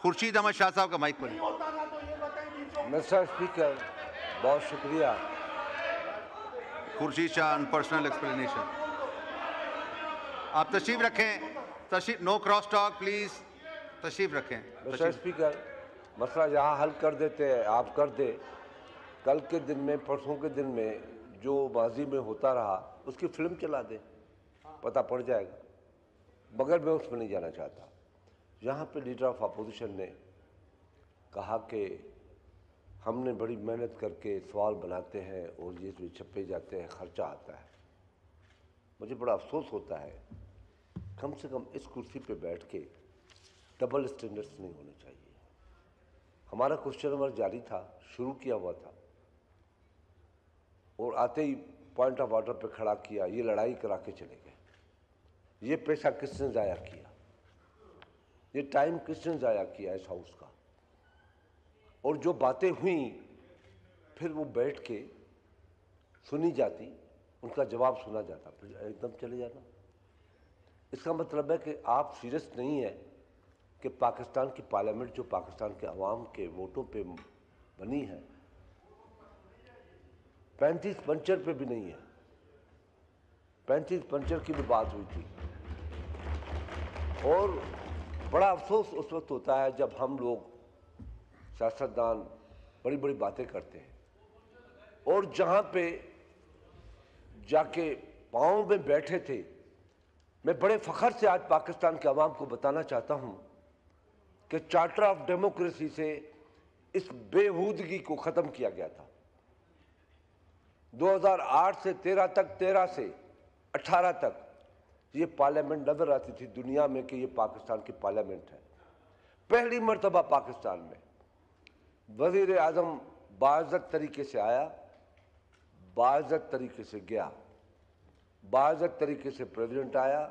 خورشید احمد شاہ صاحب کا مائک پر. Mister speaker, بہت شکریہ. Khurshid Shah personal explanation. آپ تشریف رکھیں. نو کراس ٹاک پلیز. تشریف رکھیں. مسٹر اسپیکر، مسئلہ جہاں حل کر دیتے ہیں آپ کر دیں. کل کے دن میں، پرسوں کے دن میں جو ماضی میں ہوتا رہا اس کی فلم چلا دیں، پتہ پڑ جائے گا. مگر میں اس میں نہیں جانا چاہتا. یہاں پہ لیڈر آف اپوزیشن نے کہا کہ ہم نے بڑی محنت کر کے سوال بناتے ہیں اور یہ جو چھپے جاتے ہیں خرچہ آتا ہے. مجھے بڑا افسوس ہوتا ہے. کم سے کم اس کرسی پہ بیٹھ کے ڈبل اسٹینڈرڈس نہیں ہونے چاہیے. ہمارا کوشچن نمبر جاری تھا، شروع کیا ہوا تھا، اور آتے ہی پوائنٹ آف آرڈر پہ کھڑا کیا. یہ لڑائی کرا کے چلے گئے. یہ پیسہ کس نے ضائع کیا؟ یہ ٹائم کس نے ضائع کیا اس ہاؤس کا؟ اور جو باتیں ہوئیں پھر وہ بیٹھ کے سنی جاتی، ان کا جواب سنا جاتا، پھر ایک دم چلے جانا. اس کا مطلب ہے کہ آپ سیریس نہیں ہیں کہ پاکستان کی پارلیمنٹ جو پاکستان کے عوام کے ووٹوں پہ بنی ہے، 35 پنچر پہ بھی نہیں ہے. 35 پنچر کی بھی بات ہوئی تھی. اور بڑا افسوس اس وقت ہوتا ہے جب ہم لوگ سیاستدان بڑی بڑی باتیں کرتے ہیں اور جہاں پہ جا کے پاؤں میں بیٹھے تھے. میں بڑے فخر سے آج پاکستان کے عوام کو بتانا چاہتا ہوں کہ چارٹر آف ڈیموکریسی سے اس بےہودگی کو ختم کیا گیا تھا. 2008 سے 13 تک، 13 سے 18 تک یہ پارلیمنٹ نظر آتی تھی دنیا میں کہ یہ پاکستان کی پارلیمنٹ ہے. پہلی مرتبہ پاکستان میں وزیر اعظم باعزت طریقے سے آیا، باعزت طریقے سے گیا. باعزت طریقے سے پریزیڈنٹ آیا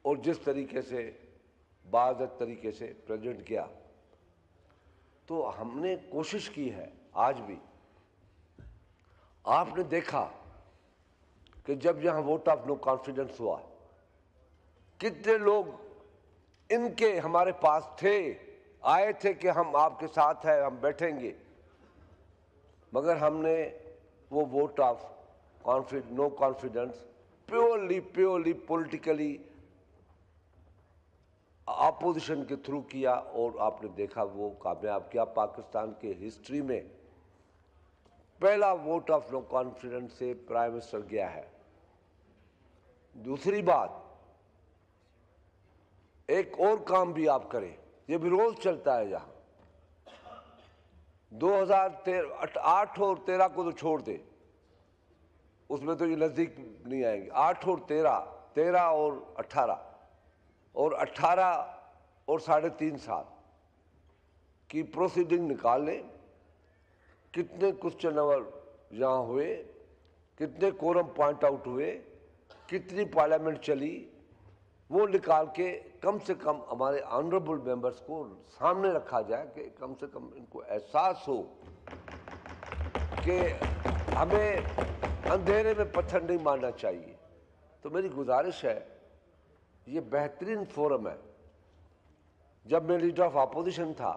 اور جس طریقے سے باعزت طریقے سے پریزیڈنٹ گیا. تو ہم نے کوشش کی ہے آج بھی. آپ نے دیکھا کہ جب یہاں ووٹ آف نو کانفیڈنس ہوا، کتنے لوگ ان کے ہمارے پاس تھے، آئے تھے کہ ہم آپ کے ساتھ ہیں، ہم بیٹھیں گے. مگر ہم نے وہ vote of no confidence purely politically opposition کے تھرو کیا، اور آپ نے دیکھا وہ کامیاب کیا. پاکستان کے ہسٹری میں پہلا ووٹ آف نو کانفیڈنس سے پرائم منسٹر گیا ہے. دوسری بات، ایک اور کام بھی آپ کریں، یہ بھی روز چلتا ہے. جہاں 2008 اور 13 کو تو چھوڑ دے، اس میں تو یہ نزدیک نہیں آئیں گے. 8 اور 13، 13 اور 18، اور 18 اور 3.5 سال کی پروسیڈنگ نکال لیں. کتنے کوسچن نمبر یہاں ہوئے، کتنے کورم پوائنٹ آؤٹ ہوئے، کتنی پارلیمنٹ چلی، وہ نکال کے کم سے کم ہمارے آنریبل ممبرز کو سامنے رکھا جائے کہ کم سے کم ان کو احساس ہو کہ ہمیں اندھیرے میں پتھر نہیں مارنا چاہیے. تو میری گزارش ہے، یہ بہترین فورم ہے. جب میں لیڈر آف اپوزیشن تھا،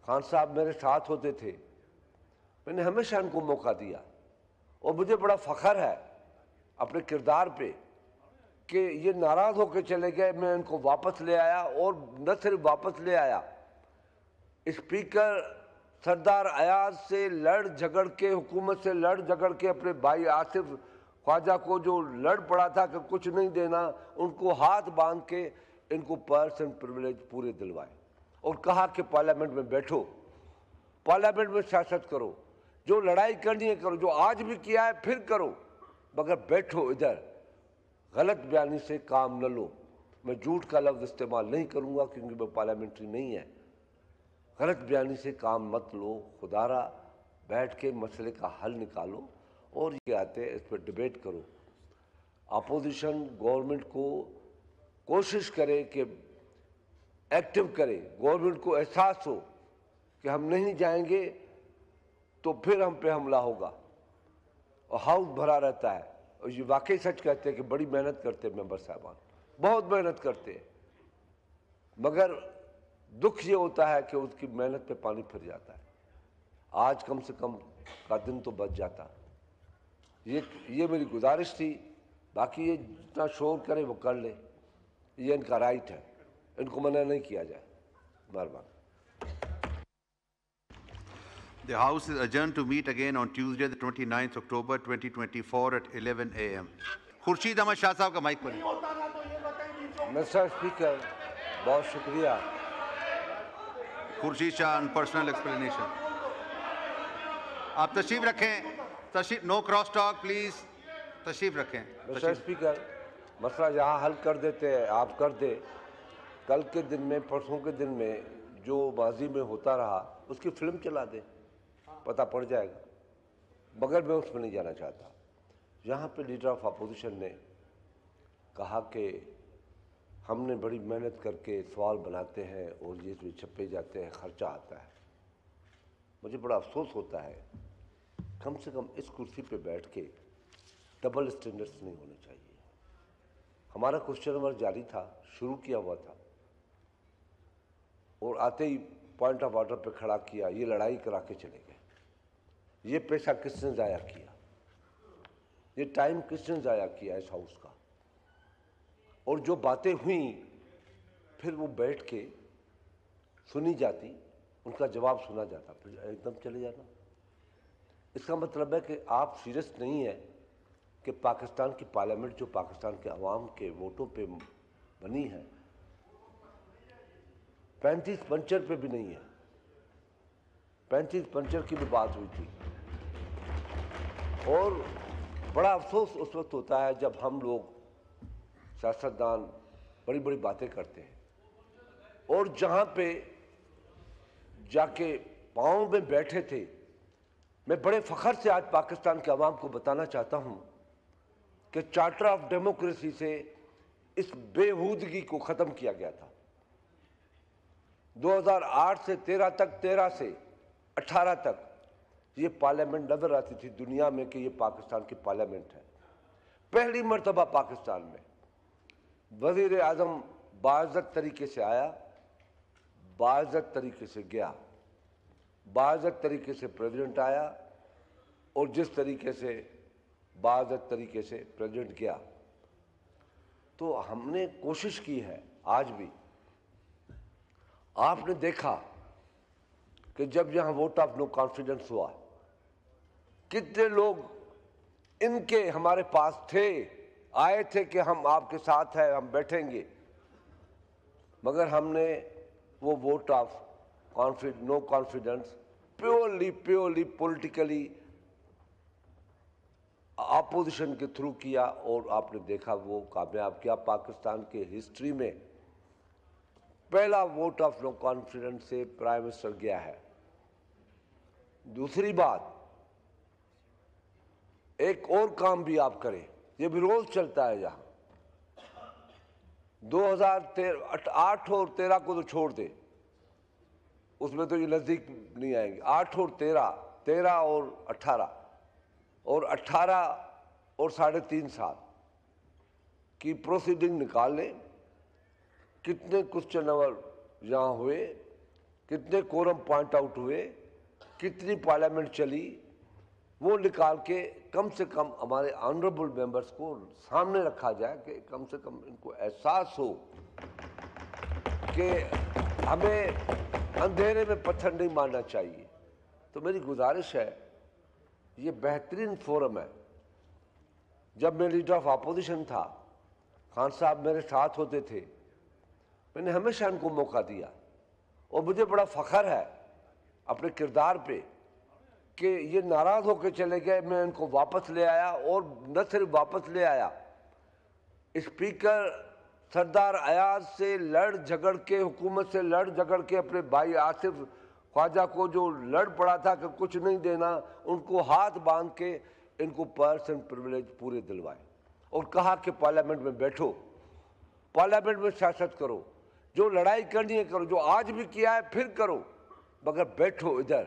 خان صاحب میرے ساتھ ہوتے تھے، میں نے ہمیشہ ان کو موقع دیا، اور مجھے بڑا فخر ہے اپنے کردار پہ کہ یہ ناراض ہو کے چلے گئے. میں ان کو واپس لے آیا، اور نہ صرف واپس لے آیا، اسپیکر سردار ایاز سے لڑ جھگڑ کے، حکومت سے لڑ جھگڑ کے، اپنے بھائی آصف خواجہ کو جو لڑ پڑا تھا کہ کچھ نہیں دینا، ان کو ہاتھ باندھ کے ان کو پرسنل پریویلیج پورے دلوائے، اور کہا کہ پارلیمنٹ میں بیٹھو، پارلیمنٹ میں سیاست کرو، جو لڑائی کرنی ہے کرو، جو آج بھی کیا ہے پھر کرو، مگر بیٹھو ادھر، غلط بیانی سے کام نہ لو. میں جھوٹ کا لفظ استعمال نہیں کروں گا کیونکہ وہ پارلیمنٹری نہیں ہے. غلط بیانی سے کام مت لو. خدا را بیٹھ کے مسئلے کا حل نکالو، اور یہ آتے ہیں اس پہ ڈیبیٹ کرو. اپوزیشن گورنمنٹ کو کوشش کرے کہ ایکٹیو کرے، گورنمنٹ کو احساس ہو کہ ہم نہیں جائیں گے تو پھر ہم پہ حملہ ہوگا. اور ہاؤس بھرا رہتا ہے، اور یہ واقعی سچ کہتے ہیں کہ بڑی محنت کرتے ہیں ممبر صاحبان، بہت محنت کرتے ہیں، مگر دکھ یہ ہوتا ہے کہ اس کی محنت پہ پانی پھر جاتا ہے. آج کم سے کم کا دن تو بچ جاتا. یہ میری گزارش تھی. باقی یہ جتنا شور کرے وہ کر لے, یہ ان کا رائٹ ہے, ان کو منع نہیں کیا جائے. مہربانی. The House is adjourned to meet again on Tuesday, the 29th October 2024 at 11 a.m. Khurshid Ahmad Shah صاحب کا مائک پر. مسٹر اسپیکر, بہت شکریہ. Khurshid Shah personal explanation. آپ تشریف رکھیں. تشریف, نو کراس ٹاک پلیز. تشریف رکھیں. مسٹر اسپیکر, مسئلہ جہاں حل کر دیتے ہیں آپ کر دیں. کل کے دن میں, پرسوں کے دن میں جو ماضی میں ہوتا رہا اس کی فلم چلا دیں, پتہ پڑ جائے گا. مگر میں اس میں نہیں جانا چاہتا. یہاں پہ لیڈر آف اپوزیشن نے کہا کہ ہم نے بڑی محنت کر کے سوال بناتے ہیں اور یہ جو چھپے جاتے ہیں خرچہ آتا ہے. مجھے بڑا افسوس ہوتا ہے. کم سے کم اس کرسی پہ بیٹھ کے ڈبل اسٹینڈرڈس نہیں ہونے چاہیے. ہمارا کوشچن نمبر جاری تھا, شروع کیا ہوا تھا, اور آتے ہی پوائنٹ آف آرڈر پہ کھڑا کیا, یہ لڑائی کرا کے چلے گئے. یہ پیسہ کس نے ضائع کیا, یہ ٹائم کس نے ضائع کیا اس ہاؤس کا. اور جو باتیں ہوئیں پھر وہ بیٹھ کے سنی جاتی, ان کا جواب سنا جاتا, پھر ایک دم چلے جانا. اس کا مطلب ہے کہ آپ سیریس نہیں ہیں کہ پاکستان کی پارلیمنٹ جو پاکستان کے عوام کے ووٹوں پہ بنی ہے, 35 پنچر پہ بھی نہیں ہے. 35 پنچر کی بھی بات ہوئی تھی. اور بڑا افسوس اس وقت ہوتا ہے جب ہم لوگ سیاستدان بڑی بڑی باتیں کرتے ہیں, اور جہاں پہ جا کے پاؤں میں بیٹھے تھے. میں بڑے فخر سے آج پاکستان کے عوام کو بتانا چاہتا ہوں کہ چارٹر آف ڈیموکریسی سے اس بےہودگی کو ختم کیا گیا تھا. 2008 سے 13 تک, 13 سے 18 تک یہ پارلیمنٹ نظر آتی تھی دنیا میں کہ یہ پاکستان کی پارلیمنٹ ہے. پہلی مرتبہ پاکستان میں وزیر اعظم باعزت طریقے سے آیا, باعزت طریقے سے گیا, باعزت طریقے سے پریزیڈنٹ آیا, اور جس طریقے سے باعزت طریقے سے پریزیڈنٹ گیا. تو ہم نے کوشش کی ہے آج بھی. آپ نے دیکھا کہ جب یہاں ووٹ آف نو کانفیڈنس ہوا, کتنے لوگ ان کے ہمارے پاس تھے, آئے تھے کہ ہم آپ کے ساتھ ہیں, ہم بیٹھیں گے. مگر ہم نے وہ vote of no confidence purely politically opposition کے تھرو کیا, اور آپ نے دیکھا وہ کامیاب کیا. پاکستان کے ہسٹری میں پہلا ووٹ آف نو کانفیڈنس سے پرائم منسٹر گیا ہے. دوسری بات, ایک اور کام بھی آپ کریں, یہ بھی روز چلتا ہے یہاں. 2008 اور 13 کو تو چھوڑ دے, اس میں تو یہ نزدیک نہیں آئیں گے. 8 اور 13, 13 اور 18, اور 18 اور 3.5 سال کی پروسیڈنگ نکال لیں. کتنے کوسچن نمبر یہاں ہوئے, کتنے کورم پوائنٹ آؤٹ ہوئے, کتنی پارلیمنٹ چلی, وہ نکال کے کم سے کم ہمارے آنریبل ممبرس کو سامنے رکھا جائے کہ کم سے کم ان کو احساس ہو کہ ہمیں اندھیرے میں پتھر نہیں مارنا چاہیے. تو میری گزارش ہے, یہ بہترین فورم ہے. جب میں لیڈر آف اپوزیشن تھا, خان صاحب میرے ساتھ ہوتے تھے, میں نے ہمیشہ ان کو موقع دیا, اور مجھے بڑا فخر ہے اپنے کردار پہ کہ یہ ناراض ہو کے چلے گئے, میں ان کو واپس لے آیا. اور نہ صرف واپس لے آیا, اسپیکر سردار ایاز سے لڑ جھگڑ کے, حکومت سے لڑ جھگڑ کے, اپنے بھائی آصف خواجہ کو جو لڑ پڑا تھا کہ کچھ نہیں دینا, ان کو ہاتھ باندھ کے ان کو پرسنل پرولیج پورے دلوائے, اور کہا کہ پارلیمنٹ میں بیٹھو, پارلیمنٹ میں سیاست کرو, جو لڑائی کرنی ہے کرو, جو آج بھی کیا ہے پھر کرو, مگر بیٹھو ادھر,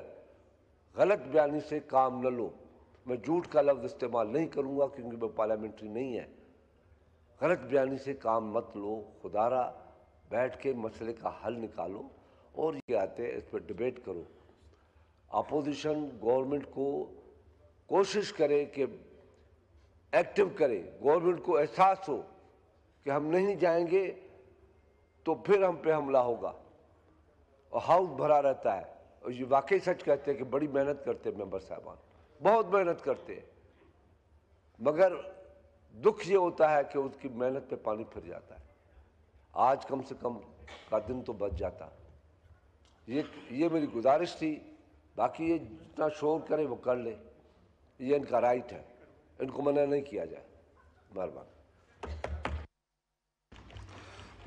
غلط بیانی سے کام نہ لو. میں جھوٹ کا لفظ استعمال نہیں کروں گا کیونکہ وہ پارلیمنٹری نہیں ہے. غلط بیانی سے کام مت لو, خدا را بیٹھ کے مسئلے کا حل نکالو. اور یہ آتے ہیں اس پر ڈبیٹ کرو. اپوزیشن گورنمنٹ کو کوشش کرے کہ ایکٹیو کرے, گورنمنٹ کو احساس ہو کہ ہم نہیں جائیں گے تو پھر ہم پہ حملہ ہوگا. اور ہاؤس بھرا رہتا ہے, اور یہ واقعی سچ کہتے ہیں کہ بڑی محنت کرتے ہیں ممبر صاحبان, بہت محنت کرتے ہیں, مگر دکھ یہ ہوتا ہے کہ اس کی محنت پہ پانی پھر جاتا ہے. آج کم سے کم کا دن تو بچ جاتا. یہ میری گزارش تھی. باقی یہ جتنا شور کرے وہ کر لے, یہ ان کا رائٹ ہے, ان کو منع نہیں کیا جائے. مہربانی.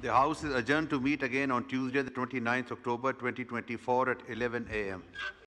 The House is adjourned to meet again on Tuesday, the 29th October 2024 at 11 a.m.